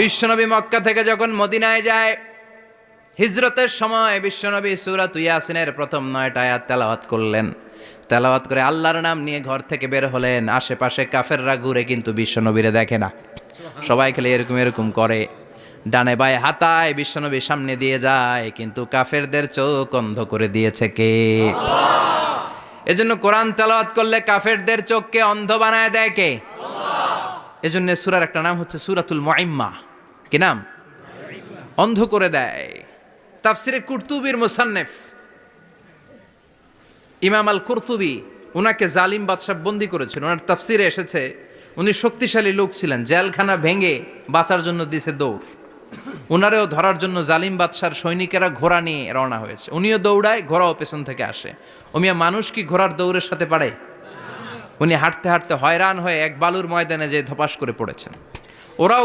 বিশ্বনবী মক্কা থেকে যখন মদিনায় যায়, হিজরতের সময় বিশ্বনবী সূরাত ইয়াসিনের প্রথম 9টা আয়াত তেলাওয়াত করলেন। তেলাওয়াত করে আল্লাহর নাম নিয়ে ঘর থেকে বের হলেন। আশেপাশে কাফেররা ঘুরে কিন্তু বিশ্বনবীরে দেখে না, সবাই খেলে এরকম এরকম করে, ডানে বায়ে হাতায় বিশ্বনবীর সামনে দিয়ে যায়, কিন্তু কাফেরদের চোখ অন্ধ করে দিয়েছে কে? এজন্য কোরআন তেলাওয়াত করলে কাফেরদের চোখকে অন্ধ বানায় দেয় কে? এজন্য সূরার একটা নাম হচ্ছে সূরাতুল মুইম্মা। কি নাম? অন্ধ করে দেয়। তাফসিরে কুরতুবির মুসান্নিফ ইমাম আল কুরতুবি, ওনাকে জালিম বাদশা বন্দী করেছিল। ওনার তাফসিরে এসেছে উনি শক্তিশালী লোক ছিলেন, জেলখানা ভেঙে বাঁচার জন্য দিছে দৌড়। ওনারেও ধরার জন্য জালিম বাদশার সৈনিকেরা ঘোড়া নিয়ে রওনা হয়েছে। উনিও দৌড়ায়, ঘোড়াও পেছন থেকে আসে। ওমিয়া মানুষ কি ঘোড়ার দৌড়ের সাথে পারে? উনি হাঁটতে হাঁটতে হয়রান হয়ে এক বালুর ময়দানে যে ধপাস করে পড়েছেন। ওরাও